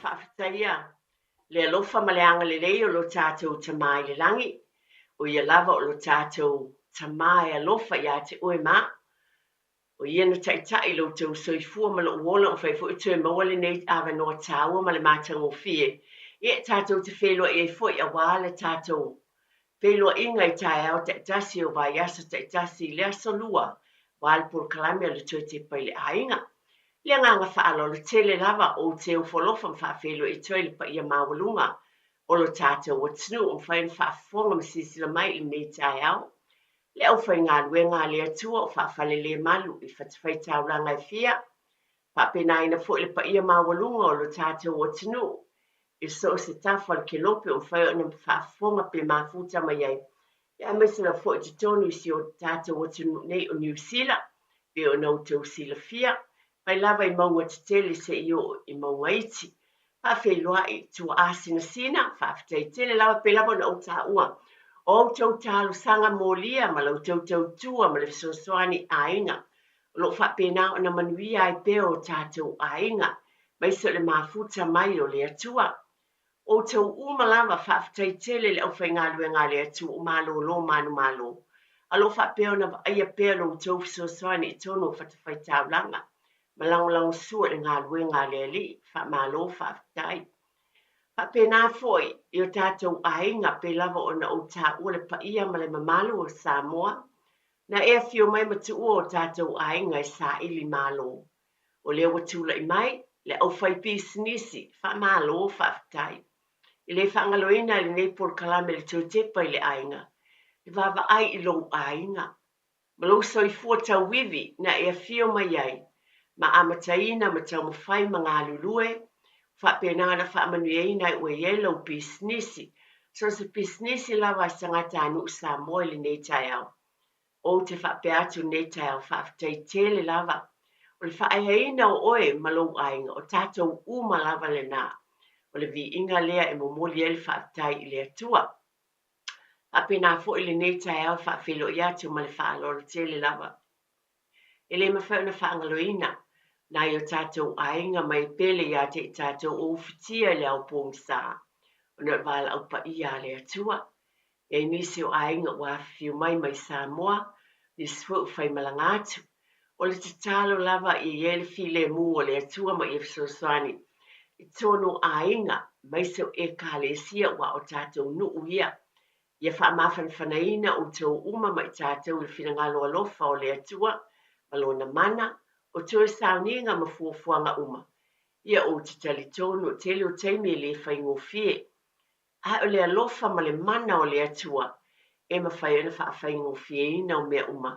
whaafetaia. Le alofa ma le anga le rei o lo tātou tamai le langi. O ia lava o lo tātou tamai alofa ia te oe mā. O ia na taitai lo tau soifua ma lo uola o whaifo i tue maua le nei awa noa tāua ma le mātango fie. Ia tātou te whelua e foi a wāle tātou. Whelua inga i tai au te tasi o vai asa te tasi lea solua. Wāle por kalame o le tue te pai le ainga. Lea nganga whaalo le tele lava o te ufolofa mwhawhelo i toi le pa ia mawalunga o lo tātou o tinu o mwhain whaafonga masisila mai i nei tai au. Le au whai ngā lue ngā lea tua o whaafale le malu i whatawhai tau ranga i fia. Whapena ina fo le pa ia mawalunga o lo tātou o tinu. I so se tafa le ke lope o mwhai o na whaafonga pe mafuta mai ai. Ia mesila fo i titonu si o tātou o tinu nei o New Zealand. Pe o nau tau sila fia. Pai lava I maunga te tele se io I maunga iti. Whawhelua I tua asina sina, whawhetai tele lava pe lava na o tā ua. O tau tālu sanga mōlia ma lau tau tua ma le sosoani ainga. Lo whapena o na manuia ai peo o tātou ainga. Mai so le mafuta mai o le atua. O tau uma lava whawhetai tele le au whai ngā lue ngā le atua o malo lo manu malo. Alo whapeo na aia peo lo tau sosoani I tono whatawhai tau langa. Malang sua le ngā lue ngā le li, wha malo whawhetai. Whapena foi, I o tātou ainga pe lava o na o tā ua le paia ma le mamalu o Samoa. Na ea fio mai matu ua o tātou ainga I sa ili malo. O lea watula I mai, le au whai pisinisi, wha malo whawhetai. I le whangaloina le nei por kalame le tau tepa I le ainga. I wawa ai I lo ainga. Malo soi fua tau wivi na ea fio mai ai. Ma amataina ma tau mawhai ma ngā lulue, whapena na whaamanueina I ue yellow pisnisi, so se pisnisi lawa sangata anu sa moe le nei tai au. O te whape atu nei tai au whaafitai tele lava, o le whaehaina o oe malo ainga o tātou uma lava le nā, o le vi inga lea e momoli ele whaafitai I le atua. Whapena fo I le nei tai au whaafelo I atu ma le whaalolo tele lava. E le mawhau na whaangaloina, na I o tātou ainga mai pele ia te I tātou o whitia le au pōng sā. O na wala au pa ia le atua. E nisi o ainga wa whiu mai Samoa, ni sfu whai malangatu. O le te talo lava I ele file mu o le atua ma I fsoswani. I tono ainga, mai so e kālesia wa o tātou nu uia. Ia wha mawhan whanaina o tau uma mai tātou le whingalo alofa o le atua, malona mana, o tue sauninga ma fuafuanga uma. Ia o te talitonu o tele o teimi le whaingo fie. A o le alofa ma le mana o le atua. E ma whaiona whaingo fie ina o mea uma.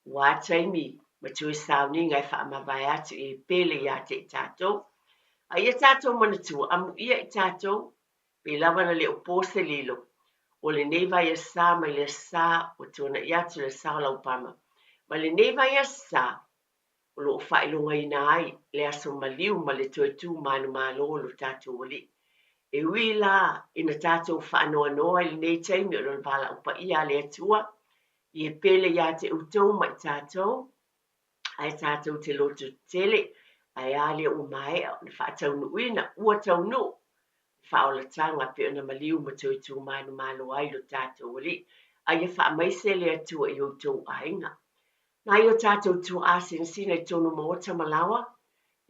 Wā teimi ma tue sauninga e wha mawai atu e pele ia te I tātou. A ia tātou manatua amu ia I tātou. Pe lawana le o pose lilo. O le neiva ia sā ma le sā o tuna ia tu le sā laupama. Ma le neiva ia sā. O lo whailonga ina ai, le aso maliu ma le tuetu manu malo lo tātou wali. E ui la, ina tātou whaanoa noa I nei teimi o lo wala upa ia le atua, I e pele ia te utou mai tātou, ai tātou te lotu tele, ai ale o mai o le whaatau nu uina, ua tau nu, whaola tanga pe o na maliu ma tuetu manu malo ai lo tātou wali, ai e wha maise le atua I utou ainga. Na I o tātou tu asin sina I tonu moota malawa,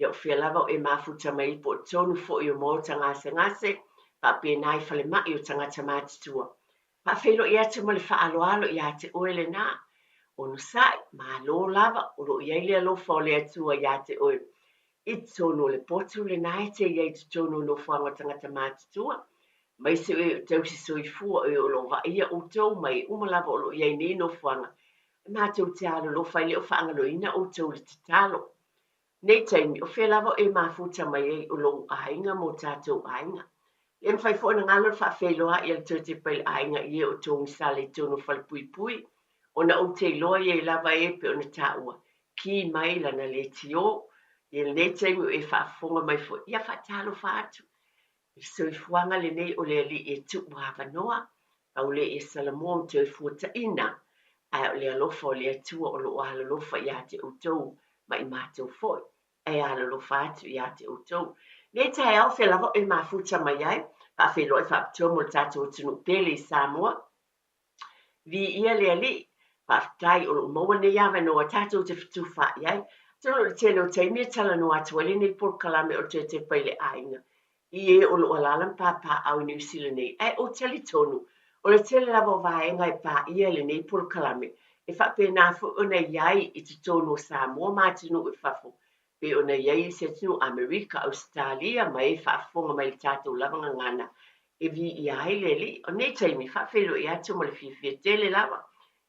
I o whia lava o e mafuta mai po tonu fo I o moota ngase, pa pe nai whale mai o tangata mātitua. Pa whelo I atu ma le whaaloalo I ate oele nā, o no sai, ma lo lava, o lo iei le alofa o le atua I ate oe. I tonu le potu le nai te iei tu tonu no whanga tangata mātitua, mai se e tausi soifua o lo va ia o tau mai umalava o lo iei ni no whanga. Nā tau te alo lo whai leo whaangaloina o tau le te talo. Nei taimi, o whea lava e mafuta mai e o lo ainga mo tātou ainga. E mwhai fo na ngalo wha wheloa I al tau te pai ainga I e o tau misale tono whal pui pui. O na o te loa I e lava e pe o na tāua. Ki mai lana le tio. I nei taimi o e whaafonga mai fo. Ia wha talo wha atu. I soi fuanga le nei o le ali e tu wawa noa. Au le e salamoa o te fuata ina. Ai o le alofa o le atua o lo ala lofa I ate utou ma I mātou foi. e ala lo fatu ia te utou. Nei tai au fe lava e mafuta mai ai, pa fe lo e whaptua mo tātou tunu pele i Samoa. Vi ia le ali, pa tai o maua nei awe no a tātou te fitu wha iai, tano le tēnau teimia tala no atu ali nei por kalame o te paile ainga. I e o lo alalam pa au New Zealand nei, e o tali tonu, o le tele lava vaenga e pa ia le nei por kalame, e whape nā fu una iai i te tonu o Samoa mātinu e whafo, pe ona iai se tunu Amerika, Australia, mai e whaafonga mai le tātou lavanga ngana, e vi i aile li, o nei taimi whaafelo i atu mo le fifia tele lava,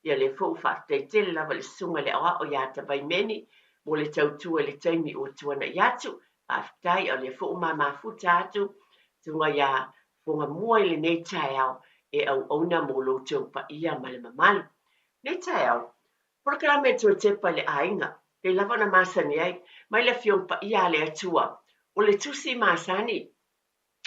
ia le fo whaaftai tele lava le sunga le awa o ia tabai meni, mo le tautua le taimi o tuana i atu, whaaftai o le fo mafuta atu, tunga ia fonga mua i le nei tai au, e au ona mo lo tau pa ia ma le mamalu. Nei tai au, por kala me tu te pa le ainga, pe lava na masani ai, mai le fiong pa ia le atua, o le tusi masani,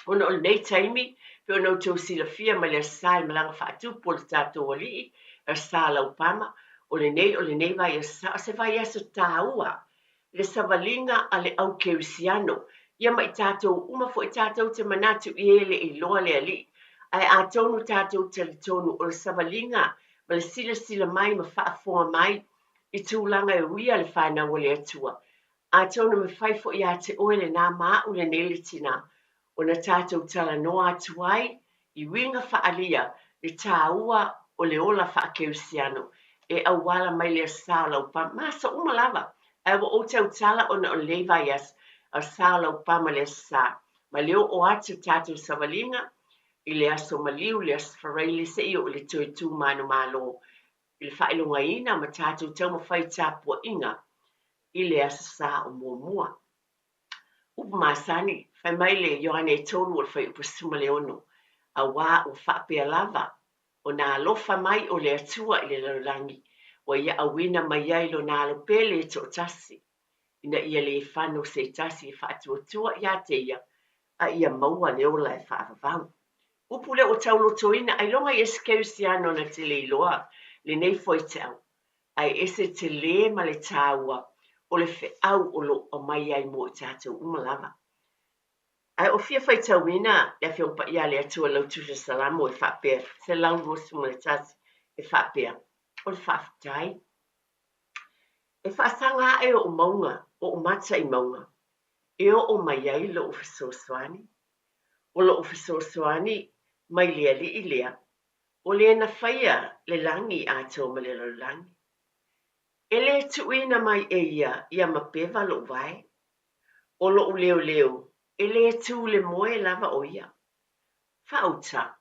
ona o nei taimi, pe ona o tau sila fia mai le sai malanga whaatu po le tātou ali, sa la upama, o le nei vai a se vai aso tāua, le savalinga a le au keusiano, ia mai tātou uma fo i tātou te manatu i ele i loa le ali, ai a tonu tātou te le tonu o le savalinga, ma le sila mai ma whaafonga mai, i tūlanga e uia le whanau o le atua. A tonu me whai fo i a te oele nā maa u le nele tina, o na tātou tala noa atuai, i winga whaalia, le tāua o le ola whaakeusiano, e au wala mai le sālau pa, masa umalava, ewa o tau tala o na o levaias, a sālau pa ma le sā, ma leo o atu tātou savalinga, i le aso maliu, le asfareili se i o le tui tū manu malo, i le whailunga ina, ma tātou tau ma whai tāpua inga, i le aso sā o mua. Upa masani, whai mai le Ioane e tonu o le whai upa suma le ono, a wā o whapea lava, o nā alofa mai o le atua i le laulangi, o ia awina mai ai lo nā alo pele e to tasi, ina ia le whano se tasi e whaatua ia te ia, a ia maua le ola e whaavavau. Upule o taulo toina, ai longa i eskeusiano na te le iloa, le nei foi tau, ai ese te le ma le tāua, o le fe au o lo o mai ai mo i tātou umalava. Ai o fia fai tauina, le fia umpa ia le atua lau tusa salamo e whapea, se lau rosu mo le tasi e whapea, o le whaafitai. E whaasanga e o maunga, o mata i maunga, e o mai ai lo ufisosoani. O lo ufisosoani, mai lea li i lea, o lea na whaia le langi a tō ma le langi. E le tuina mai e ia ma pewa lo vai. O lo leo, e le tu le moe lava o ia. Whauta,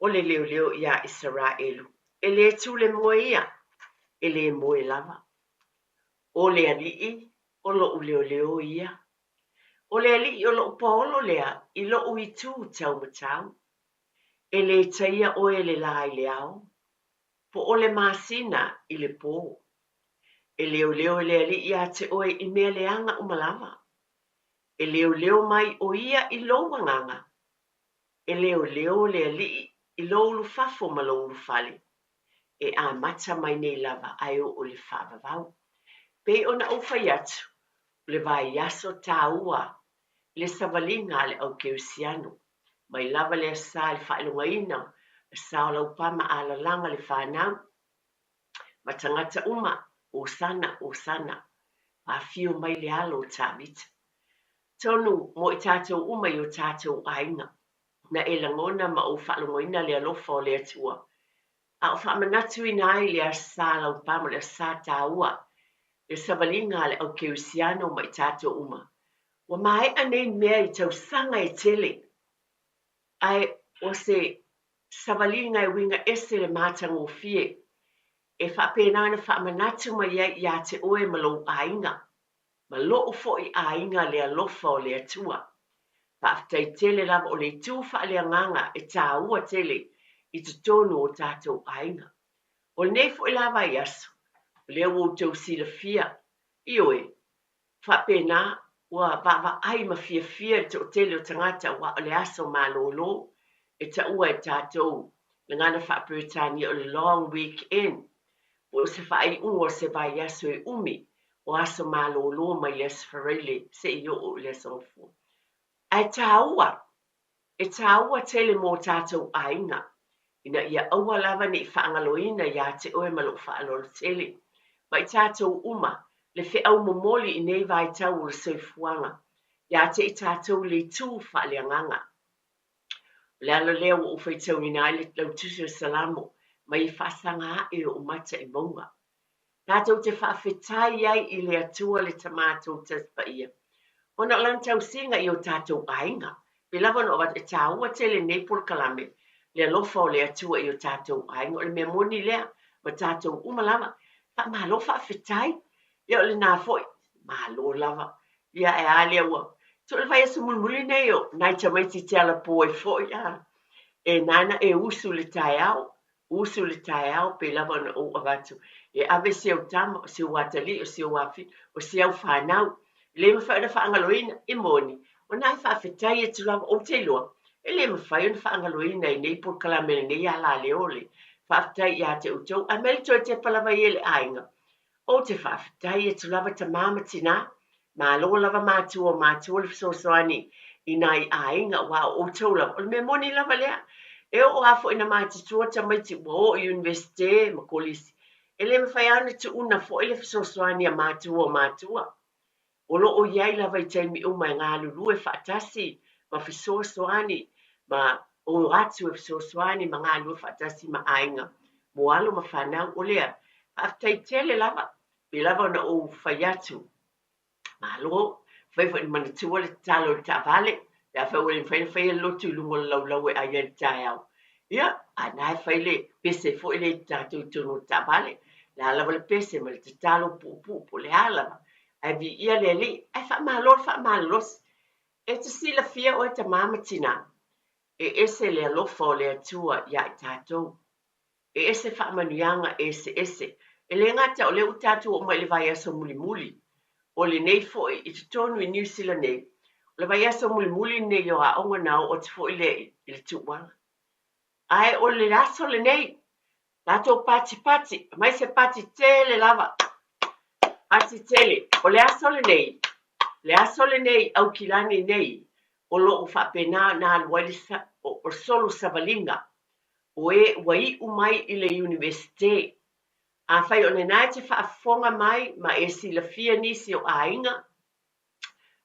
o le leo ia Israelu. E le tu le moe ia, e le moe lava. O le alii, o lo leo ia. O le alii o lo paolo lea, i lo ui tu tau matau. E le taia o e le lai leao. Po o le masina i le pō. E leo le alii ia te oe i mea leanga umalava. E leo mai o ia i lo wanganga. E leo le alii i lo ulu fafo ma lo ulu fali. E a mata mai nei lava ai o le whaavavau. Pe ona o fai atu, le vai yaso tāua, le savalinga le au keusiano, mai lava le asa le whailunga ina, le sao lau pama a la langa le whanau, ma tangata uma, o sana, a fio mai le alo tā vita. Tonu mo i tātou uma i o tātou ainga, na e langona ma o whailunga ina le alofa o le atua. A o whamanatu ina ai le asa lau pama le asa tāua, le savalinga le au keusiano ma i tātou uma. Wa mai anei mea i tau sanga e tele. Ai o se savalinga e winga ese le mātango fie. E whapena na whamanatu mai ia te oe malo ainga. Ma loo fo i ainga le alofa o le atua. Whaftai tele lava o le tū whaale nganga e tā ua tele i te tonu o tātou ainga. O nei fo i lava i aso. Leo o tau sila fia. Ioe, whapena ua wawa ai ma fia te o tele o tangata wa o le aso malolo e ta ua e tātou le ngana whaapurutani o le long weekend o se whai ungo se vai aso e umi o aso malolo mai le sfarele se i o le sofu. Ai taua, e taua tele mo tātou ainga, ina ia aua lava ni whaangaloina ia te oe malo whaalolo tele. Mai tātou uma, le whiau momoli i nei vai tau le soifuanga, ia te i tātou le tū whaaleanganga. Le alo leo o whaitau ina le lau tusu salamo, mai i whaasanga e o mata i maunga. Tātou te whaafetai ai i le atua le tamatou taspa ia. Ona lan tau singa i o tātou ainga, pe lava no wat e tāua te le neipol kalame, le alofa o le atua i o tātou ainga, o le mea moni lea, ma tātou umalama, wha malo whaafetai, ia o le nā foi, malo lava, ia e alia ua. So le vai asu mulmuli nei o, nai tamaiti te ala po e foi, e nana e usu le tai au, pe lava na o avatu, e ave se au tama, se au atali, o se au afi, o se au whanau, le mawhai na whaangaloina i moni, o nai whaafetai e tulawa o te loa, e le mawhai na whaangaloina i nei por kalamene nei ala leole, whaafetai i a te utou, a mele toi te palawa i ele ainga, o te whaafetai e tulawa ta mama tina, ma lo lava mātua le fisosoani i nai ainga wa o tau lava, o le me moni lava lea, e o afo ina mātitua ta maiti o universite ma kolisi, e le mawhai anu tu una fo ele fisosoani a mātua. O lo o iai lava i taimi o mai ngā lulu e whaatasi ma fisosoani ma o atu e fisosoani ma ngā lulu whaatasi ma ainga. Mo alo ma whanau o lea. Whaafitai tele lava. Pe lava na o whai atu. Ma lo, whaifa ni manatua le talo le tāwale. Ia whai whai lotu lungo lau e aia le tai au. Ia, a nai whai le pese fo ele tātou tono tāwale. La lava le pese ma le talo pupu po le halava. Ai vi ia le li, ai wha malos, e te sila fia o e ta mamatina, e ese le alofa o le atua ia i tātou, e ese wha manuianga ese, e le ngata o le u tātou o mai le vai aso muli, o le nei fo i te tonu i New Zealand nei, o le vai aso muli nei o a onga nao o te fo i le tuwanga. Ai o le aso le nei, tātou pati, mai se pati tele lava, ati tele, o le asole nei, au kilani nei, o lo o whapena na aluaili o solo savalinga, o e wai umai i le universite, a whai o nenai te whaafonga mai, ma e si la fia nisi o ainga,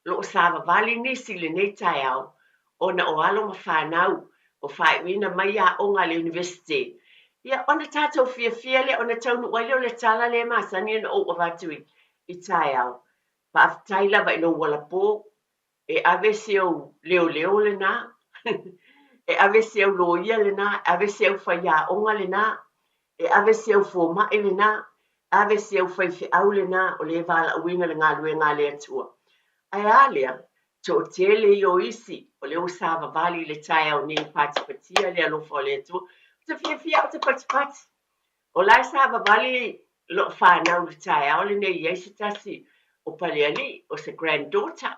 lo o sava vali nisi le nei tai au, o na o alo ma whanau, o whai wina mai a onga le universite. Ia, ona tātou fia le, ona taunu waile o le tala le masani na o avatui, i tai au. Whaafitai lava i no wala pō, e ave se au leo le nā, e ave se au loia le nā, ave se au whaia onga le nā, e ave se au fōma le nā, ave se au whaiwhi au le nā, o le wala uinga le ngā lue ngā le atua. Ai alea, to tele i o isi, o le usava vali le tai au nei patipatia le alofa o le atua, te fia o te patipati. O lai sava vali lo whanau le tai au le nei eisi tasi, o paleali, o se granddaughter,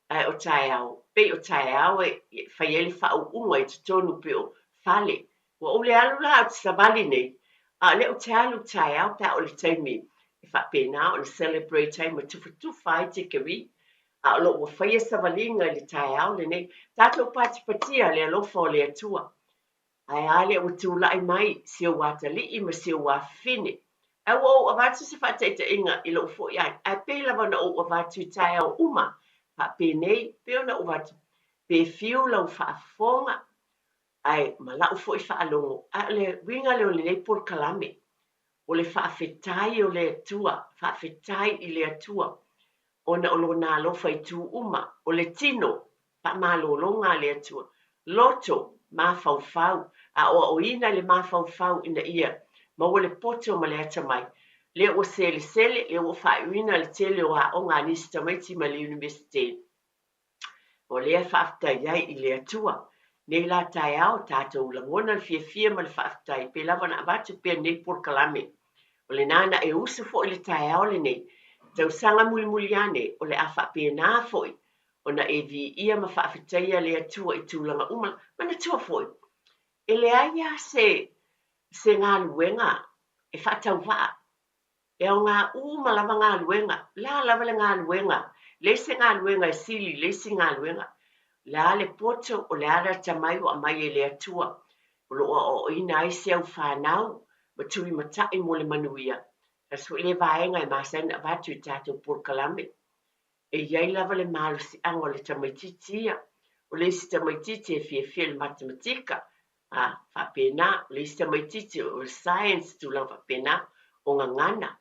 o tai au. Pe o tai au e whaieli whau unga i te tonu pe o whale. Wa o le alu la o te savali nei. A le o te alu tai au pa o le taimi. E whapena o le celebrate time o tufa i te kewi. A o lo o whaia savalinga le tai au le nei. Tātou patipatia le alofa o le atua. Ai ale o tūlai mai si o watali i ma si o wafine. E o avatu se whateita inga i lo fo iai. A pe lava na o avatu tai au uma. Pa pe nei, pe ona o watu. Pe fiu lau whaafonga. Ai, ma lau fo i whaalongo. A le winga leo le nei por kalame. O le whaafetai o le atua. Whaafetai i le atua. Ona o lo nā lofa i tū uma. O le tino. Pa mā lo longa le atua. Loto. Ma fau a o ina le ma fau ina ia ma o le poto ma le ata mai le o sele le o whaewina le tele o a o ngā nisi tamaiti ma le universite o le whaaftai iai i le atua nei la tai au tātou langona le fia ma le whaaftai pe lava na abatu pe nei por kalame o le nana e usu fo i le tai au le nei tau sanga muli ane o le awha pe nā foi ona e vi ia ma whaafitaia le atua i tūlanga uma, mana tua foi. E le aia se ngā luenga, e whaatau waa. e o ngā uma lava ngā luenga, la lava le ngā luenga, le se ngā luenga e sili, le si ngā luenga, la le poto o le ara tamai o amai e le atua, o loa o ina ai se au whanau, ma tui matai mo le manuia, ta su le vaenga e masaina vatu i tātou purkalame, e iai lava le malo si ango le tamaititia, o le si tamaititi e fia le matematika, a whapena, o le si tamaititi o science tu la whapena, o ngangana,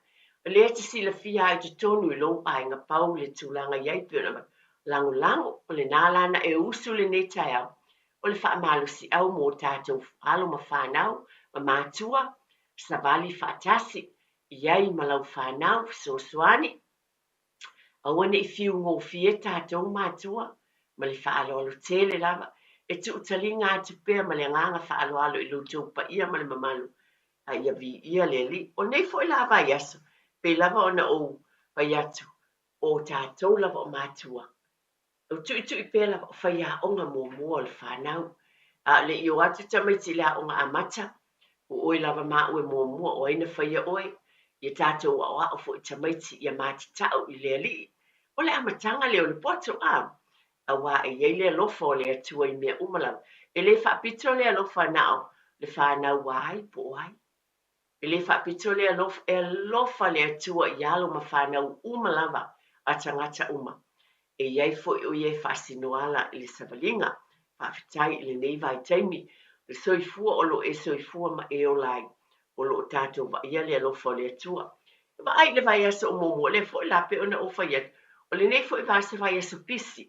le te sila fia ai te tonu I lo ai ngā pau le tūlanga iai pēna lango lango o le nālana e usu le nei tai au o le whaamalu si au mō tātou alo ma whanau ma mātua sa vali whaatasi iai malau whanau so suani awane I fiu ngō fie tātou mātua ma le whaalo tele lava e tu utalinga atu pēr ma le nganga whaalo alo I lutou pa ia ma le mamalu a ia vi ia le li o nei fo I lava yaso pe lava ona o pai atu o tātou lava o mātua. O tui pe lava o whai a onga mō le whanau. A le I o atu tamaiti le a onga amata o oi lava mā ue mō o aina whai a oi I tātou a o fo I tamaiti I a māti tau I le li. O le amatanga le o le poto a wā e iei le alofa o le atua I mea umalawa. E le whapito le alofa nao le whanau wai po ai. E le whapito le alofa le atua I alo ma whanau umalawa a tangata uma. E iai fo I o iei whasinoala I le savalinga, whawhitai I le nei vai taimi, le soifua o lo e soifua ma e o lai, o lo tātou wa ia le alofa le atua. Wa ai le vai asa o momo, le fo I lape ona o whaiat, o le nei fo I vasa vai asa pisi,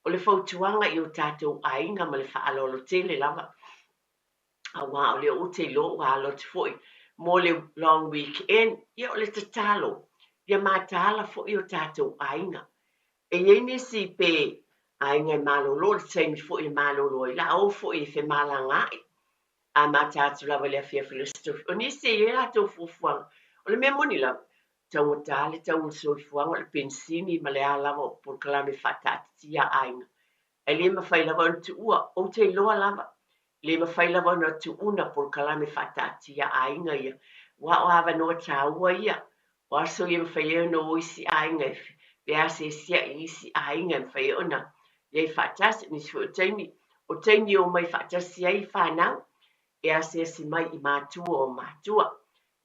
o le fautuanga I o tātou ainga ma le whaalolo tele lava. A wā o le o te lo wa alo te foi, mo le long weekend, ia o le tatalo, ia mātala fo I o tātou ainga. E iei nisi pe ainga malolo, le taimi fo I malolo I la o fo I fe malangai, a mātātu lava le afia filostofi. O nisi e la tau fufuanga, o le mea moni lava, tau o tāle, tau o soifuanga, le pensini, ma le a lava o por kalame whatati a ainga. E le mawhai lava on tu ua, o te loa lava, le mawhai lava on tu una por kalame whatati a ainga ia. Wa o hawa no ta ua ia, o aso I mawhai e no oisi ainga ifi. Pea se sia I isi ainga mwhai ona. Iei whaatasi nisi fo o taimi o mai whaatasi ai whanau. E a se si mai I mātua o mātua.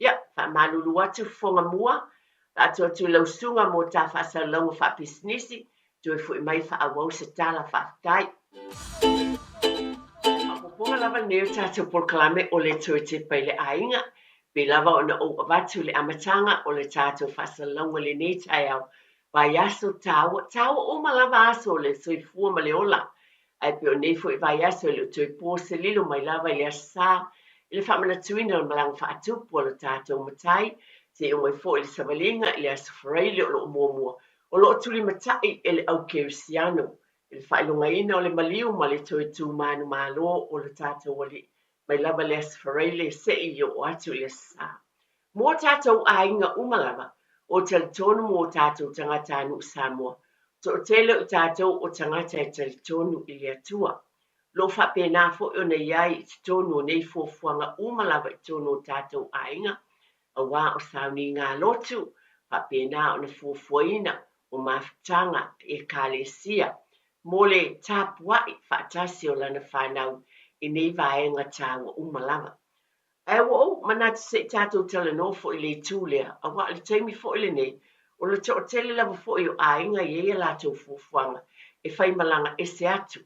Ia, wha malulu atu fonga mua. Ato atu lausunga mo ta whasa launga whapisnisi. Tui fo I mai wha awau se tala whaatai. Apoponga lava neo tātou porkalame o le tui te pai le ainga. Pe lava ona o avatu le amatanga o le tātou whasa launga le nei tai au. Vai aso tawa o malava aso le soifua ma le ola. Ai pe o nei fo I vai aso le tui po se lilo mai lava I asa. I le whamana tuina o malang whaatupu o le tātou matai. Se o mai fo I le savalinga I le aso whareile o lo muamua. O lo tuli matai e le au keusiano. I le whailunga ina o le maliu ma le tui tū manu malo o le tātou wali. Mai lava le aso whareile se I o atu I asa. Mō tātou ainga umalava. O te tonu mo tātou tangata anu Samoa. So o tele o tātou o tangata e te tonu I le atua. Lo whapena fo o nei ai te tonu o nei fuafuanga umalawa I tonu o tātou ainga. A wā o sauni ngā lotu. Whapena o na fuafuaina o mawhitanga e kālesia. Mo le tāpuai whaatasi o lana whanau I nei vaenga tāua umalawa. E wo mana se tātou tala no fo I le tūlea, a wa le taimi fo I le nei, o le te o tele lava fo I o ainga I e la tau fufuanga, e whai malanga e se atu,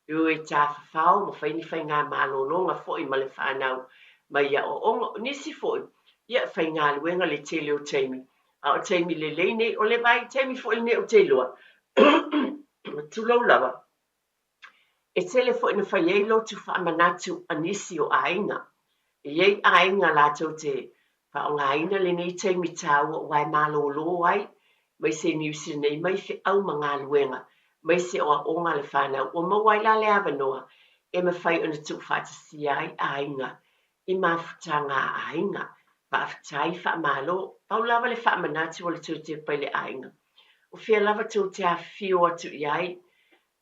I o e tā whawhau, ma whai ni whai ngā mālolonga fo I ma le whanau, ma ia o onga, nisi fo I, ia whai ngā luenga le tele o taimi, a o taimi le nei, o le vai taimi fo I ne o te loa, tūlau lava, e tele fo I na whai e lotu wha manatu a nisi o ainga, Iei ainga lātou te whaongaina le nei taimi tāua wai mālolo ai, mai se niusi nei mai whi au ma ngā luenga, mai se oa o ngā le whanau, o mawai la le avanoa, e ma whai ona tu whaatasi ai ainga, I mawhuta ngā ainga, whaafutai wha mālo, pau lava le wha manatu o le tū te pai le ainga. O whia lava tū te a whio atu iai,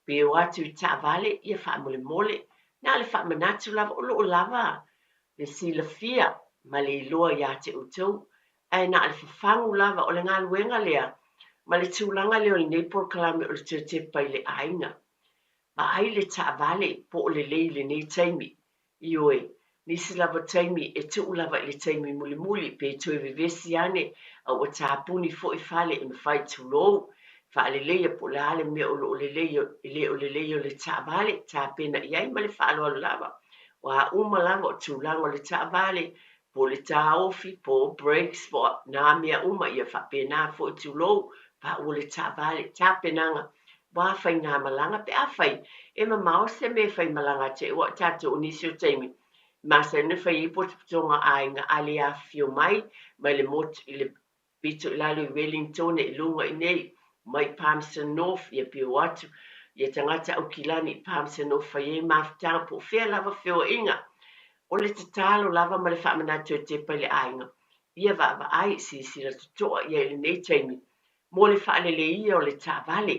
peo atu I ta vale, ia wha mole mole, nā le wha manatu lava o lava, le sila fia, ma le iloa ia te utou, ai na le fafangu lava o le galuega lea ma le tulaga lea o lenei polokalame o le teotepa i le aiga vaai le taavale po o lelei lenei taimi ioe nisi lava taimi e tuu lava i le taimi mulimuli pe toe vevesi ane aua tapuni foʻi fale e mafai tulou faaleleia po le ale mea o loo lelei o le taavale tapena i ai ma le faaloalo lava ua uma lava o tulaga o le taavale po le taofi po breaks po na mea uma ia faapena foʻi tulou paua le taavale tapenaga wa fainga malanga pe a fai e mamao se me fai malanga te wa tatou o nisi o taimi ma se ne fai i tonga ainga ale a fio mai mai le mot i le pito i lalo i Wellington e lunga i nei mai Palmerston North ia pio atu ia tangata au kilani i Palmerston North fai e maftanga po fea lava fio inga o le tatalo lava ma le whaamanato e te pai le ainga ia va ai si la tutoa ia le nei taimi mo le whaalele ia o le tāvale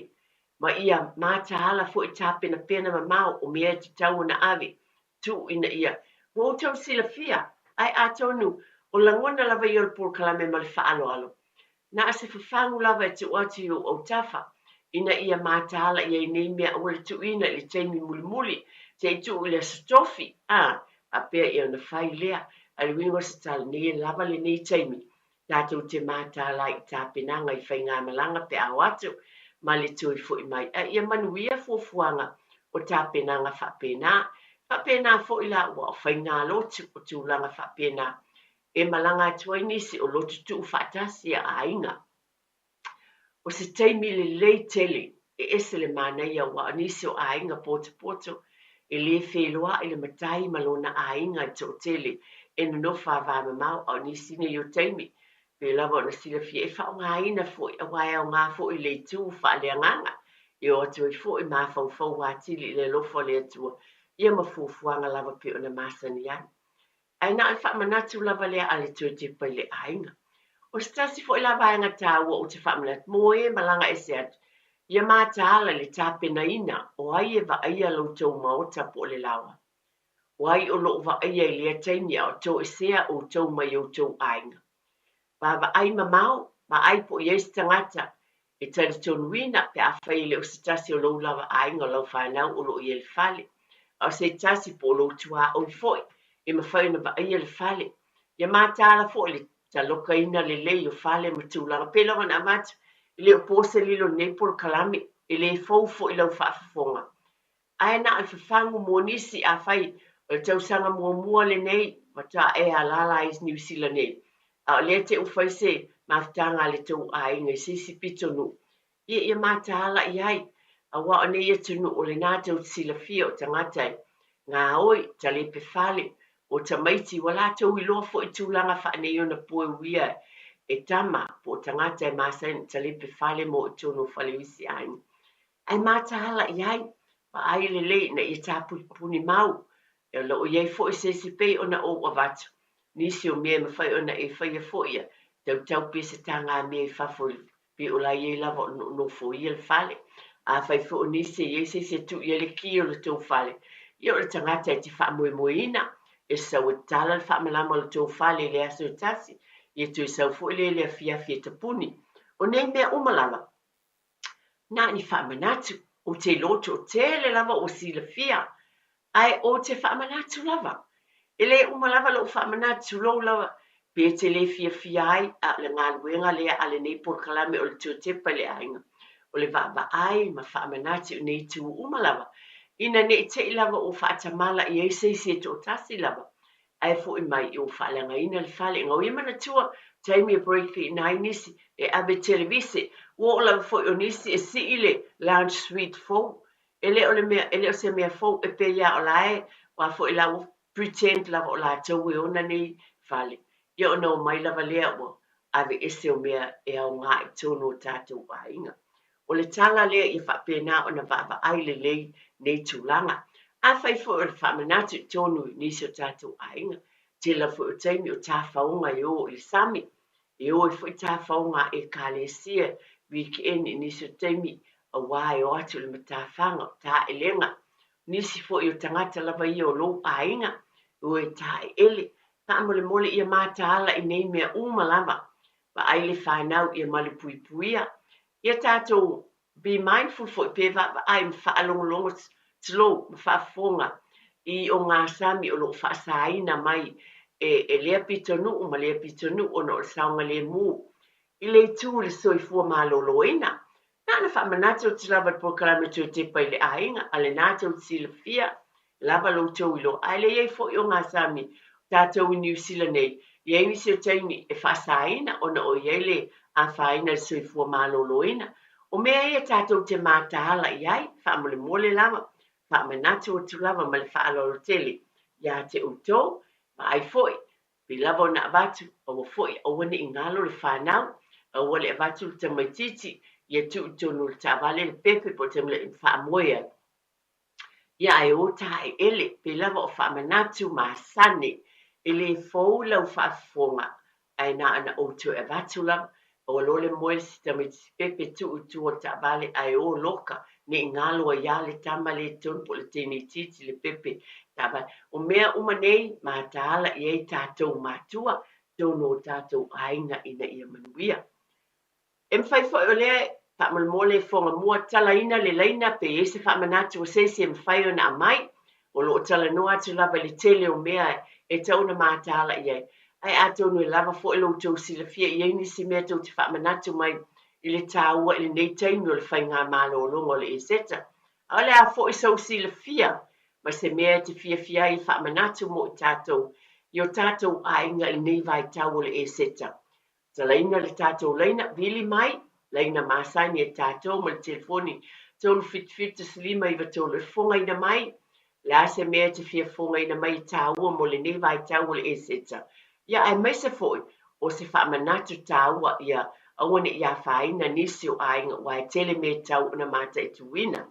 ma ia mātahala foʻi tapena mamao o mea te tau na ave tu ina ia mo tau silafia ai a tonu o langona lava i o le polokalame ma le whaaloalo na se fafangu lava e te wati o tafa ina ia mātahala ia i nei mea o le tuina i le taimi mulimuli te i tu i le stofi a pea ia na whai lea a le wingo sa tala nei lava le nei taimi tātou te mātahala i tāpenanga i whainga malanga pe a watu ma le tui foʻi mai a ia manuia fuafuaga o tapenaga faapena foʻi la ua o faigā lotu o tulaga faapena e malaga atu ai nisi o lotu tuu faatasi a aiga o se taimi lelei tele e ese le manaia ua o nisi o aiga potopoto e lē feloaʻi le matai ma lona aiga e toʻatele e nonofa avamamao o nisi nei o taimi pe lava ona silafia e whaongaina foʻi a wae o ngā foʻi le tū whaaleanganga i o atu i foʻi mafaufau wātili le lofo le atua ia mafuafuaga lava pe ona masani ana ai na le whaamanatu lava lea a le tue te pai le ainga o se tasi foʻi lava ainga tāua o te whaamanatu mo e malanga ese atu ia mātaala le tāpenaina o ai e vaaia loutou maota po le lawa o ai o loo vaaia i lea taimi o tō esea o tau mai o tau ainga Baba ai mamau, ma ai po yes tangata, e tari tonuina pe a whai le o se tasi o lou lava ainga o lau whanau o lo i el fale. O se tasi po lo tua o i foi, e ma whai na va ai el fale. Ia mātāra fo le ta loka ina le lei o fale ma tūlanga pela wana amatu, i le o pose lilo nepol kalame, i le fau fo i lau whaafafonga. Ai na al whafangu mo nisi a whai o le tausanga mua le nei, wata e a lala is New Zealand nei. A le te ufai se maftanga le tau a inga i sisi pitonu. Ia mātahala i ai, a wa o nei atunu o le nātou sila fia o tangatai. Ngā oi, ta le pe fale, o ta maiti wala tau i loa fo i tūlanga whaanei o na poe wia e tama po tangatai māsain ta le pe fale mo i tonu fale wisi aini. Ai mātahala i ai, pa ai le le na i tāpu puni mau, e lo o iei fo i sesi pei o na o wavatu. Nisi o mea ma whai ona e whai a fōia, tau pese tanga a mea i whafoi, pe o la iei lava no fōi i le whale, a whai fō nisi e se tu i le ki o le tau whale. Ia o le tangata e te wha moe ina, e sau e tala le wha malama o le tau whale le aso e tasi, i tu e sau fō le a fia tapuni. O nei mea umalama, nā ni wha manatu, o te loto o te le lava o si la fia, ai o te wha manatu lava. Ele umalava lo whamanatu lo lava pe te le fia ai a le ngā luenga lea a le nei polokalame o le tuatepa le ainga. O le vaa ai ma whamanatu nei tu umalava. Ina ne te lava o whaatamala i eise se to tasi lava. Ai fo i mai i o whaalanga ina le whale. Ngau i mana tua taimi a breakfast nai nisi e abe televise. Wo lava fo i o nisi e si ile lounge suite fo. Ele o se mea fo e pe ia o lae wa fo i lau pretend lava o la tau e ona nei whale. Ia ona o mai lava lea o ave ese o mea e au ngā i tono o tātou wainga. O le tala lea i whapena o na vava ai le lei nei tūlanga. A whai fo o le whamanatu i tonu nisi o tātou wainga. Te la fo o taimi o tāwhaunga i o i sami. E o i fo i tāwhaunga e ka le sia weekend nisi o taimi a wai o atu le matawhanga o tā elenga. Nisi fo i o tangata lava i o lo ainga. Ue tae ele, ta mole ia mātaala i nei mea umalama, ma ai le whanau ia malu pui puia. Ia tātou be mindful fo pe va ai whaalongolongo tlo whaafonga I o ngā sami o lo whaasaina mai e lea pitonu ma lea pitonu o no saunga le mu I le tū le soifua maloloina. Nana whaamanatu te lava po kalamatu te pai le ainga ale nātou sila fia lava lo tau ilo ale iei fo I o ngā sami tātou I New Zealand nei iei nisi o taimi e whaasaina o na o iei le a whaina le soifua maloloina. O mea ia tātou te mātāla iai whaamole mole lava whaamanatu o tu lava ma le whaalolo tele ia te utou ma ai foi pi lava o na avatu o foi o wane I ngalo le whanau o wale avatu le tamaititi ia tu tonu le tāwale le pepe po te mle whaamoia ia ai o tā e ele pi lava o whaamanatu ma sane ele fōu lau whaafonga ai na ana o tu avatu lava o lole moe si tamaititi pepe tu o tāwale ai o loka ne ngalo ia le tama le tonu po le tini titi le pepe tāwale o mea umanei ma tāla iei tātou mātua tono tātou ainga ina ia manuia. E mwhai fo o lea whaamole fonga mua tala ina le leina pe ese whaamanatu o seisi e mwhai o na amai o lo tala noa atu lava le tele o mea e tauna mātāla iei. Ai atonu e lava fo e lo tau sila fia iei nisi mea tau te whaamanatu mai I le tāua I le nei taimi o le whainga mālolongo le e seta. A le a fo I sau sila fia ma se mea te fia fia I whaamanatu mo I tātou I o tātou ainga I nei vai tau le e seta. Ta leina le tātou leina vili mai, leina māsaini e tātou ma le telefoni tolu fit slima I vatou le fonga ina mai, le ase mea te fia fonga ina mai tāua mo le nei vai tau le e seta. Ia ai mai se foi o se whaamanatu tāua ia awane ia whaina nisi o ainga wai tele me tau na mata I tuwina.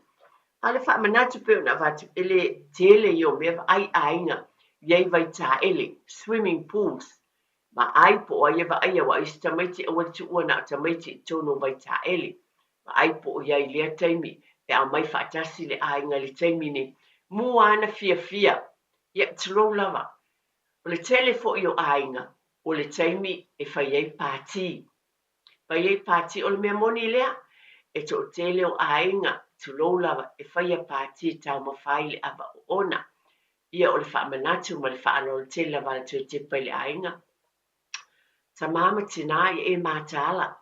Ale whaamanatu peo na vatu ele tele I o mea ai ainga iei vai tā ele, swimming pools. Ma ai po o ia ai wa I tamaiti o watu ua na tamaiti tono vai tā ele. Ma ai po o iai lea taimi e a mai whaatasi le ainga le taimi ne. Mua ana fia fia, ia tlo lava. O le tele fo I o ainga, o le taimi e whai ei pāti. Whai ei pāti o le mea moni lea, e to o tele o ainga tlo lava e whai e pāti tau mawhai le ava o ona. Ia o le whaamanatu ma le whaalo le tele lava le tue te pai le ainga. Ta mama tina I e mātāla.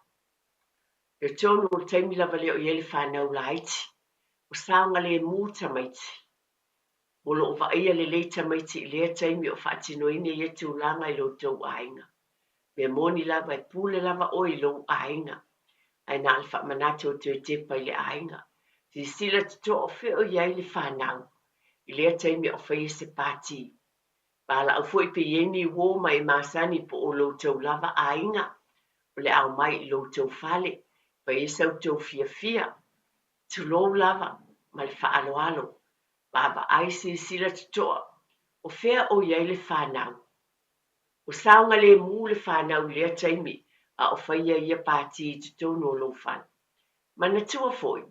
E tonu o taimi lava leo I ele whanau laiti. O saunga le mū tamaiti. O lo o vaia le le tamaiti I lea taimi o whaatino ine I e tūlanga I lo tau ainga. Me moni lava e pule lava o I lo ainga. Ai nā le whaamanatu o tue te pai le ainga. Si sila tuto o whio I le whanau. I lea taimi o whaia se pāti. Pala au foi pe yeni wo mai masani po o lo tau lava ainga. O le au mai I lo tau fale. Pa isau tau fia fia. Tu lo lava ma le whaalo alo. Baba ai si sila tutoa. O whea o iei le whanau. O saunga le mū le whanau lea taimi. A o whaia ia pāti I tutono lo whan. Mana tua foi.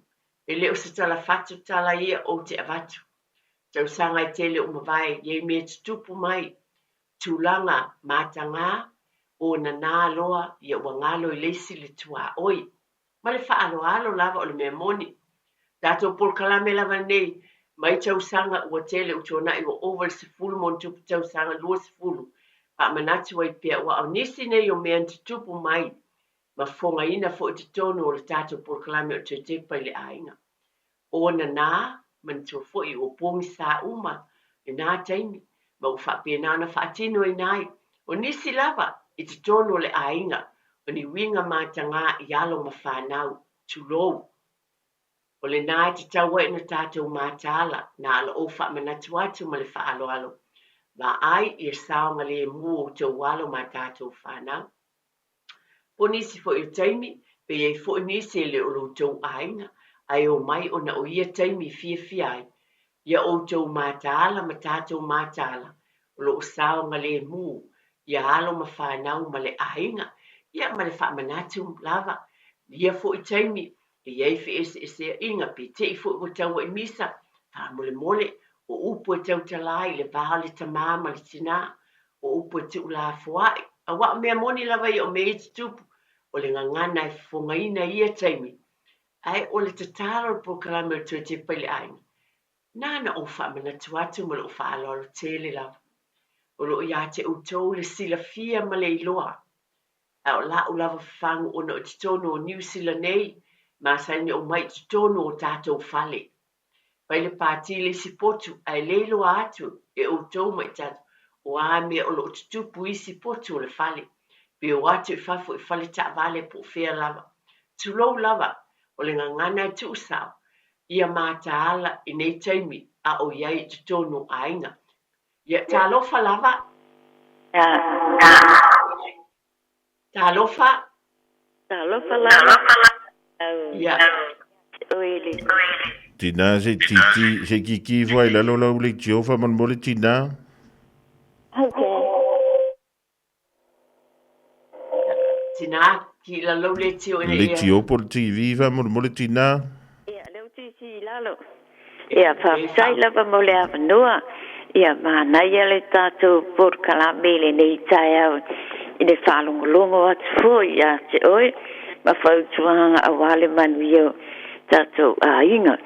E leo se tala fatu tala ia o te avatu. Tau sanga I tele o mawai, iei mea tutupu mai, tūlanga mātanga, o na nā loa, ia ua ngalo I leisi le tua oi. Ma le whaalo alo lava o le mea moni. Tātou por kalame lava nei, mai tau sanga ua tele o tōna I ua over se fulu mon tupu tau sanga lua se fulu. Pa manatu ai pia ua au nisi nei o mea tutupu mai, ma fonga ina fo I te tono o le tātou por kalame o te tepa I le ainga. O na nā, man tua foi o pongi sa uma e nā taimi ma u whapia nāna whaatino I nai o nisi lava I te tono le ainga o ni winga mātanga I alo ma whanau tu lou o le nai te taua ina tātou mātala na ala o whamanatu atu ma le whaalo alo ma ai I saonga le mu o tau walo ma tātou whanau po nisi foi o taimi pe ei foi nisi le o lo tau ainga ai o mai o na o ia taimi fia fia ai. Ia o tau mātāla ma tātou mātāla. O lo saonga le mū. Ia alo ma whanau ma le ainga. Ia ma le whamanatu lava. Ia fo I taimi. Ia I fi ese inga pi te I fo I tau I misa. Wha mole mole. O upo e tau talai le vaha le tamā ma le tina. O upo e tu la fuai. A wa mea moni lava I o me I tupu. o le ngangana e fongaina ia taimi. Ai o le tatalo po kalame o te pele aina. Nana o whamana tuatu ma lo whaaloalo tele lava. O lo ia te utou le sila fia ma le iloa. A o la o lava whangu o no te tono o New Zealand nei, ma saini o mai te tono o tātou whale. Pai le pāti le sipotu ai le iloa atu e utou mai tatu. O a mea o lo te tupu i sipotu o le whale. Pe o atu i whafu i whale ta vale po whea lava. Tulou lava o le ngangana e tu usau. Ia mātaala i nei taimi a o iai te tono a inga. Ia tālofa lava. Tālofa. Tālofa lava. Ia. Oele. Tina se kiki vai la lo le tiofa man mole tina. Okay. Tina ki la lo le tio ina Le tio por TV va mole tina. Ia leo tisi lalo. Ia whawhai lava mo le awanua. Ia mana ia le tātou por kalamele nei tai au. I le whalongolongo atu fo ia te oe. Ma whautuanga a wale manuio tātou a inga.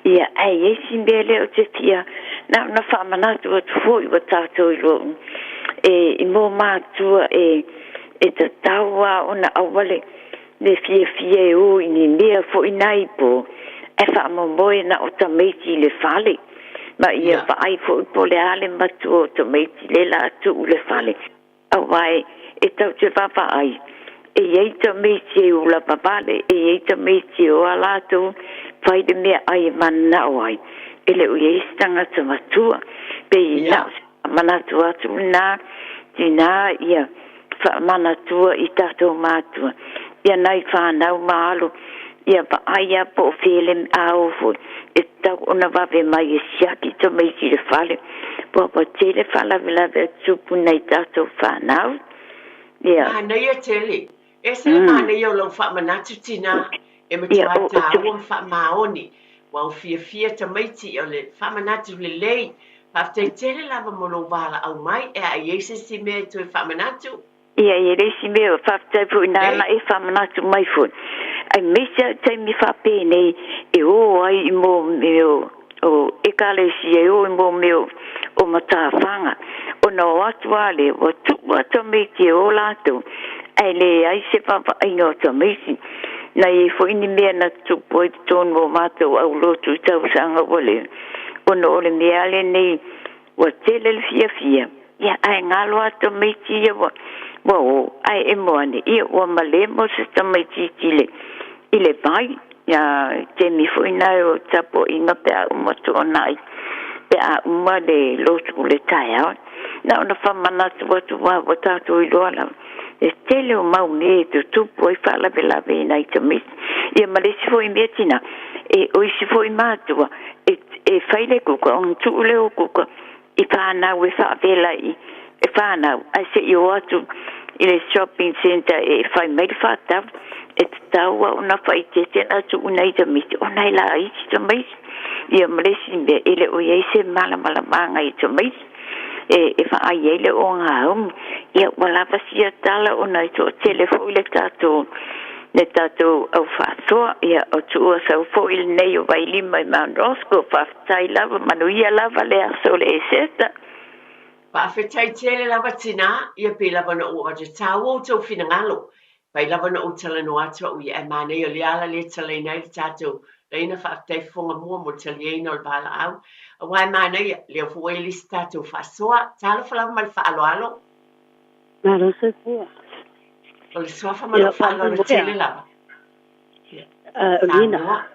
Ia ai eisi mea leo te tia. Na whamanatu atu fo i wa tātou i lo. I mō mātua e te taua ona awale. Le fie o ini mea fo inai po. E whaamomoe na o tameiti le whale. Ma ia whaai fo upo le ale matu o tameiti le la atu u le whale. Awai, e tau te whawhaai. E iei tameiti e ula papale, e iei tameiti o alatu, whaide mea ai mana o ai. E le ui eistanga tamatua. Pe i na manatu atu na, tina ia manatua i tatou mātua. Ia nai whanau mahalo. Ia aia po fele au fo e tau ona vawe mai e siaki to mai si le fale po tele fala vela ve tupu nei tato whanau ia nei e tele e se mana yo lo fa manatu tina e me tuata o fa maoni wa fia ta mai ti o le fa manatu le lei fa te tele lava mo lo vala au mai e a yese si me tu fa manatu ia le si me fa te pu na e fa manatu mai fo ai mesa te mi fa pene e o ai mo meu o e kale si e o mo meu o mata fanga o no atuale o tu to me ki o lato ai le ai se fa ai no to me si na e fo ini me na tu poi ton mo mato au lo tu tau sanga vole o no le me ale nei o tele fia ya ai ngalo ato me ki e wo ai e mo ani e o male mo se to me ki le ile bai ya te mi foi na o tapo inga pe a umoto nai pe a uma de lo le taia na ona fa mana tu wa ta tu i dola e tele o mau ne tu poi fa la bella vena i temi e ma le si foi metina e o si foi matua e fai le ku on tu le o ku i fa na we fa vela i e fa na ai se io atu ile shopping center e fai mai fa ta e taua ona fai te tena tu unai te miti ona ila ai te mais ia malesi be ele o ia se mala manga i te mais e fa ai ele o nga ia wala pasia tala ona i to telefone le tato au fa so ia o tu o sa fo il nei o vai lima i mandosco fa tai lava manuia lava le sole e seta pa fetai tele lava tina ia pe lava no o te tawo to finangalo pai lava no utala no atu ui e mane o liala le tala nei tato leina fa te fonga mo tali no bala au a wai mane le fo e listato fa soa tala fa lava mal fa alo na lo se fu o le soa fa mal fa alo tele lava nina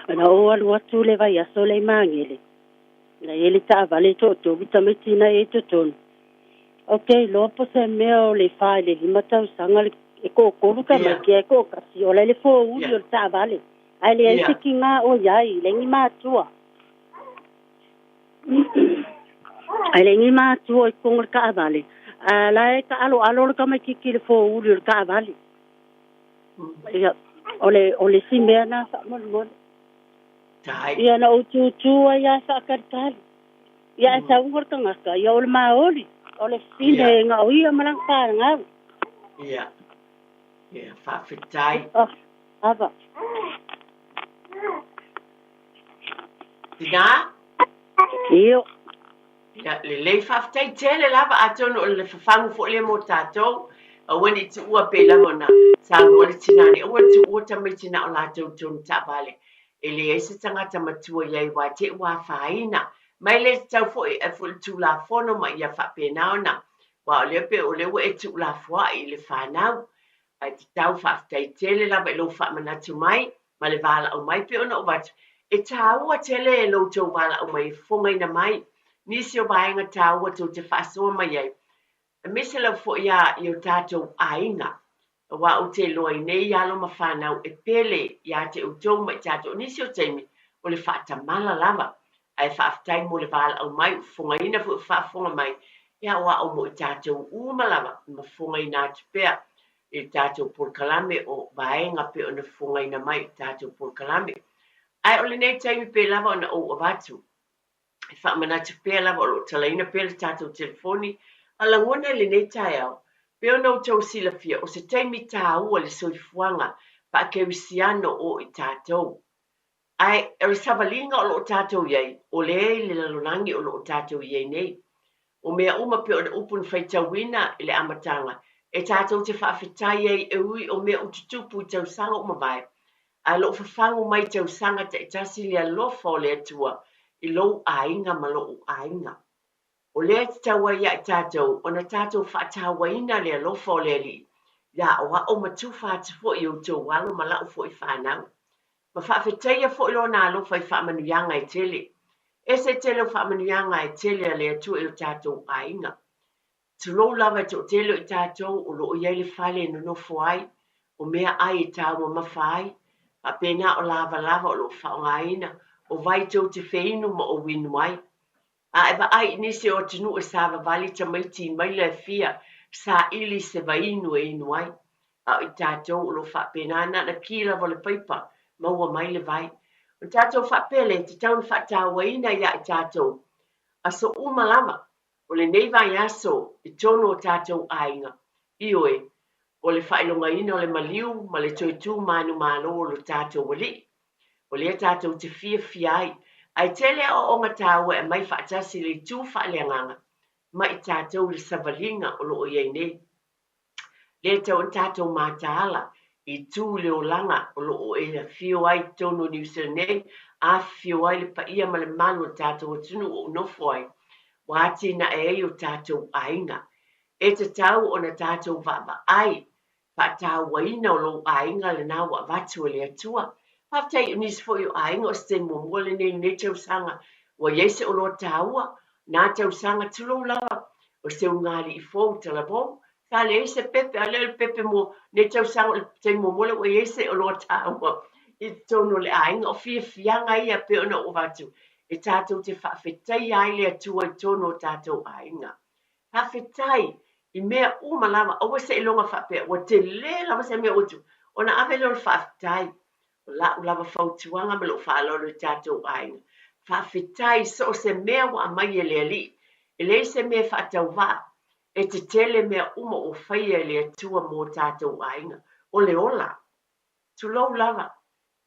na o alu atu le vai aso le mangele na ele ta vale to vitametina e to ton okay lo po se meo le fa le himata sanga e ko ka mai ke ko ka si o le fo u yo ta vale ai le se kinga o yai le ni matua ai le ni matua ko ka vale ala ka alo ka mai ki le fo u yo ka vale ya ole si mea na sa mo ia na o tu ia sa karkal ia sa ur ka ngaka ia ol maoli ole sine nga o ia malang ka nga ia Ia whawhitai. Ava. Tina? Io. Ia, le whawhitai tele lava atono o le whawhangu fo le mo tātou. A wani tu ua pe lava na sanga o le tinani. Ua tu ua tamai tina o lātou tonu tāpale. E le eise tangata matua iai wā te ua whaina. Mai le tau fo e fo tu la fono ma ia whapena ona. Wa o le pe o le ua e tu la foa i le whanau. Ai te tau whaafitai tele lava e lo whaamanatu mai, ma le wala au mai pe ona o watu. E tāua tele e lo tau wala au mai, whongaina mai, nisi o baenga tāua tau te whaasoa mai ai. E mese lau fo ia i o tātou ainga, wa o te loa i nei alo ma whanau e pele ia te o tau mai tātou, nisi o teimi o le whaatamala lava. Ai whaafitai mo le wala au mai, whongaina fu whaafonga mai, ia wa o mo i tātou uma lava, ma whongaina atu pea. I tātou pōrkalame o vaenga pe o na whongaina mai i tātou pōrkalame. Ai o le nei taimi pe lava o na o avatu. I whaamanatu pe lava o lo talaina pe le tātou telefoni. A langona le nei tai au. Pe o na o tau sila fia o se taimi tā ua le soifuanga pa a kewisiano o i tātou. Ai e le savalinga o lo tātou iei. O le le lalonangi o lo tātou iei nei. O mea uma pe o na upun whaitawina i le amatanga. E tātou te whaafetai ei e ui o mea o tutupu i tau sanga o mawai. A lo whawhangu mai tau sanga te tasi lea lofa o lea tua i lo ainga ma lo ainga. O lea te taua ia i tātou, o na tātou whaatawa ina lea lofa o lea li. Ia o a o matu whaatafo i o tau walo ma lau fo i whanau. Ma whaafetai a fo i lo na lofa i whaamanuianga i tele. E se tele o whaamanuianga i tele a lea tua i o tātou ainga. Tulo lava te o telo i tātou o lo o iei le whale no no fuai, o mea ai i tāua mawhai, a pena o lava lava o lo whaongaina, o vai tau te wheinu ma o winu ai. A eba ai nisi o tinu e sāwa vali ta maiti mai le fia, sa ili se vainu e inu ai. A i tātou o lo whapena na na ki lava le paipa, maua mai le vai. O tātou whapele te taun whatawa ina ia i tātou, a so uma lava. O le nei vai aso i tono o tātou ainga. Ioe, o le whailonga ina o le maliu ma le toitu manu malo o le tātou wali. O le tātou te fia fiai. Ai tele o onga tāua e mai whaatasi le tū whaaleanganga. Ma i tātou le savalinga o lo o iei nei. Le tau o tātou mātāla i tū leo langa o lo o e fio ai tono New Zealand nei. A fio ai le paia ma le manu o tātou o tunu o nofo ai. Wāti na e o tātou ainga. E te tau o na tātou vava ai. Pa tāu waina o lo ainga le nā wa vatu o le atua. Haftai o nisi fo i o ainga o ste mo mole ne tau sanga. Wa yese o lo tāua. Nā tau sanga tulo lawa. O se ungali i fōu tala bō. Ka le ese pepe, a le pepe mo ne tau sanga o te mo mole wa yese o lo tāua. I tono le ainga o fia fianga ia pe ona o vatu. E tātou te whaafetai ai le atua i tono o tātou ainga. Whaafetai i mea umalawa, awa se ilonga whapea, wa te le lava se mea utu, o na awe lor whaafetai, o la ulawa whautuanga me lo whaalolo i tātou ainga. Whaafetai so se mea wa amai e le ali, e le se mea whaatau wā, e te tele mea uma o whaia le atua mō tātou ainga, o le ola, tu lau lava,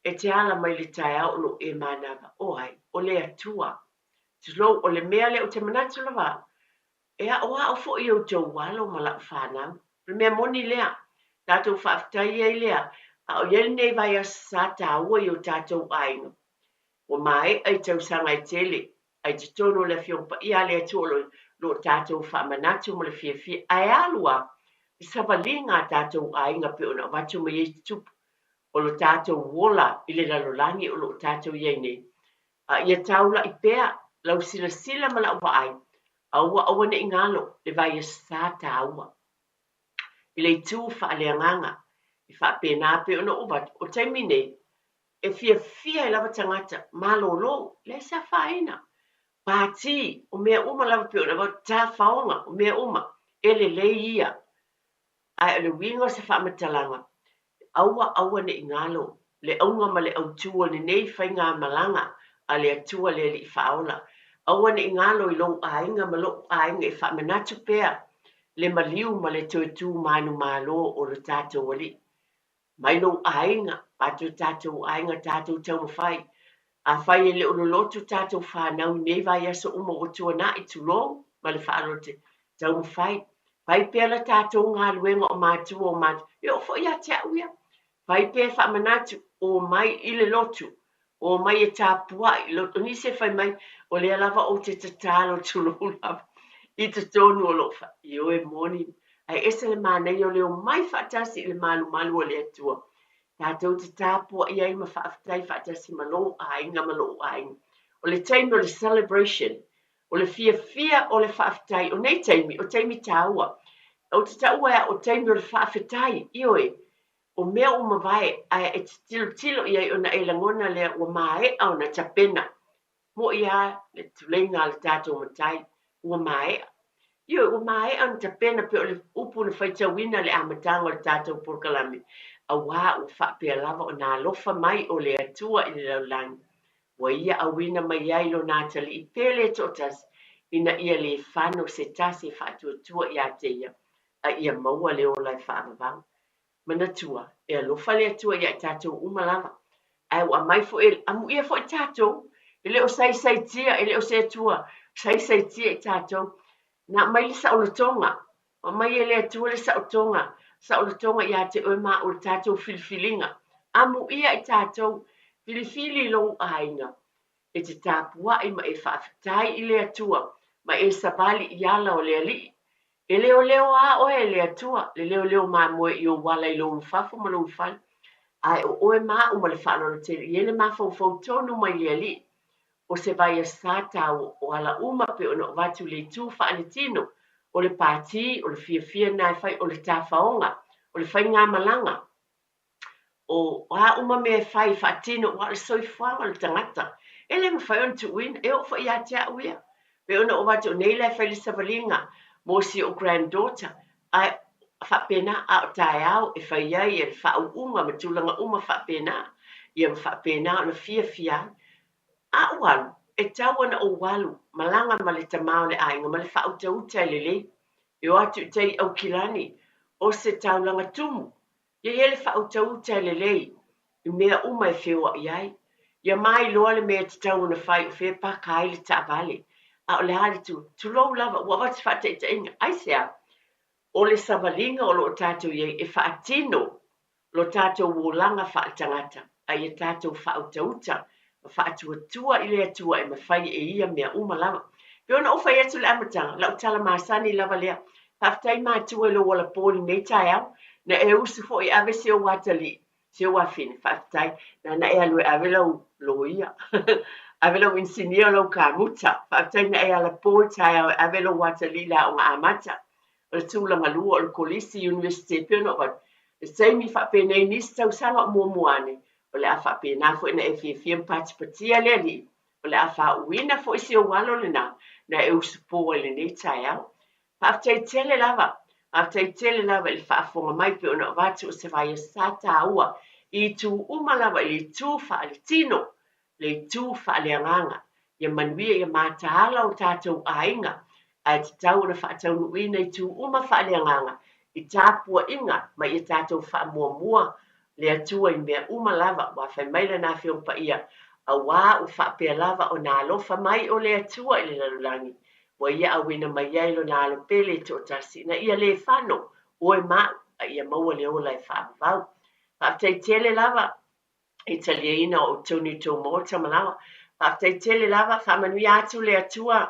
e te ala mai le tai au lo e manawa, o ai, o le atua. Tulo o le mea le o te manatu lava. E a oa o fo i o tau walo ma la whanau. Le mea moni lea. Tātou whaafitai e lea. A o iel nei vai a sa tāua i o tātou ainga. O mai ai tau sanga i tele. Ai te tono le fiompa i a le atua lo tātou whaamanatu ma le fia fia. Ai alua. I savalinga tātou ainga pe ona watu me i tupu. O lo tātou wola i le lalolangi o lo tātou iei nei. Ia taula i pēa, lau sila sila ma lau waai. Aua aua ne ingalo, le vai e sa tāua. I le tū whaaleanganga, i whaapena pe ona uvat, o taimi nei, e fia i lava tangata, malo lo, le sa whaina. Pāti, o mea uma lava pe ona, tā whaonga, o mea uma, ele le ia. Ai le wingo se whaamatalanga. Aua ne ingalo, le aunga ma le autua ne nei whainga malanga, a le atua le li whaola. Aua ne ingalo i lo ainga ma lo ainga i whamenatu pea, le maliu ma le tuitu manu malo o le tātou wali. mai lo ainga atu tātou ainga tātou tau mawhai a whai e leo lotu tātou whanau nei vai aso uma o tuana i tulong ma le whaarote tau mawhai pai pēla tātou ngā luenga o mātu o mātu e o fo ia te auia pai pē whamanatu o mai i le lotu o mai e tāpua i lotu ni se whai mai o le alava o te tatalo tulong lava i te tonu o lofa i o e moni ai ese le mānei o leo mai whaatasi i le malu malu o le atua tātou te tāpua i ai ma whaafetai whaatasi malo ainga malo ainga o le taimi o le celebration o le fia o le whaafetai o nei taimi o taimi tāua o te taua o taimi o le whaafetai i oe o mea o mawai a e tilo i ai o na e langona lea o mae au na tapena mo ia le tulenga le tātou matai o mae Io o mai an te pena pe o le upu na whaitawina le amatanga o le tātou porkalami. A wā o whapea lava o nā lofa mai o le atua i le laulangi. Wa ia a wina mai ai lo nā tali i pele totas ina ia le whano se tasi whātua tua i a te ia. A ia maua le o lai whaavavang. Mana tua, e a lofa le atua i a tātou umalava. Ai wa mai fo e amu ia fo i tātou. Ele o sai tia, ele o se atua. Sai tia i tātou. Na mai le saʻolotoga o mai e le atua le saʻolotoga iā te oe ma o le tatou filifiliga amuʻia i tatou filifili lou aiga e te tapuaʻi ma e faafetai i le atua ma e savali i ala o le alii e leoleo a oe e le atua le leoleo mamoe i o wala i lou mafafo ma lou fali ae o oe maʻu ma le faalolotele i ele mafaufau tonu mai le alii o se vai sa tau o ala uma pe ona watu le tu whaanitino o le pāti, o le fia nai whai, o le tāwhaonga, o le whai ngā malanga. O a uma me whai whaatino o le soifua o le tangata. E le ma whai on tu win, e o whai a tia uia. Pe ona o watu nei le whai le savalinga, mo si o granddaughter, ai whapena a o tae au e whai ai e whau unga, ma tūlanga uma whapena, ia ma whapena o na fia, a walu e tau ana o walu malanga ma le tamao le ainga ma le whautauta le le e o atu tei au kilani o se taulanga tumu ia ia le whautauta le le i mea uma e whiua i ai ia mai loa le mea te tau na whai o whea paka ai le taavale a o le hali tu lou lava ua wati whate te inga ai sea o le savalinga o lo tātou iei e whaatino lo tātou wōlanga whaatangata a ia tātou whautauta whaatuatua i le atua e mawhai e ia mea umalawa. Pe ona o whai atu le amatanga, lau tala maasani lava lea, whaftai mātua lo wala pōli nei tai au, na e usu fo i ave seo watali, seo wafine, whaftai, na e alue ave lau lo ia, ave lau insinia lau ka muta, whaftai na e ala pōli tai au, ave lau watali la o ngā amata, o le tūlanga lua o le kolisi universite pe ona wat, e seimi whapene nisi tau sanga mua muane, o le afa pena fo ina e fia patipatia le ali o le afa uina fo isi o walo le na e usupo le nei tai au aftai tele lava le whaafonga mai pe ona watu o se vai sata ua i tu umalava i tu whaalitino le tu whaaleanganga ia manuia ia mātaala o tātou ainga a te tau na whaatau nuina i tu uma whaaleanganga i tāpua inga mai i tātou whaamuamua le atua i mea uma lava wa whai mai le nā whiompa ia a wā u whapea lava o nā lofa mai o le atua i le lalulangi wa ia a wina mai ailo nā lo pele to tasi na ia le whano o e mā a ia maua le ola e whaapavau whaptai tele lava i taliaina o tonu tō mōta malawa whaptai tele lava whamanui atu le atua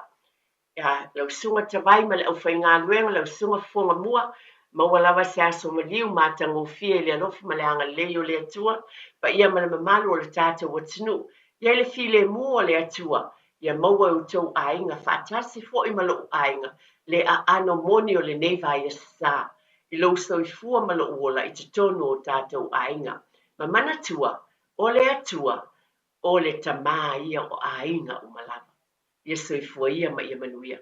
lau sunga tawai ma le au whai ngā luenga lau sunga fonga mua maua lava se aso maliu matango fie le alofa ma le anga leo le atua pa ia ma le mamalu o le tātou watinu ia le file mua le atua ia maua utou ainga whaatasi fo i malo ainga le a ano moni o le neiva ia sa i lo soifua ma lo uola i te tonu o tātou ainga ma mana tua o le atua o le tamā ia o ainga o malava ia soifua ia ma ia manuia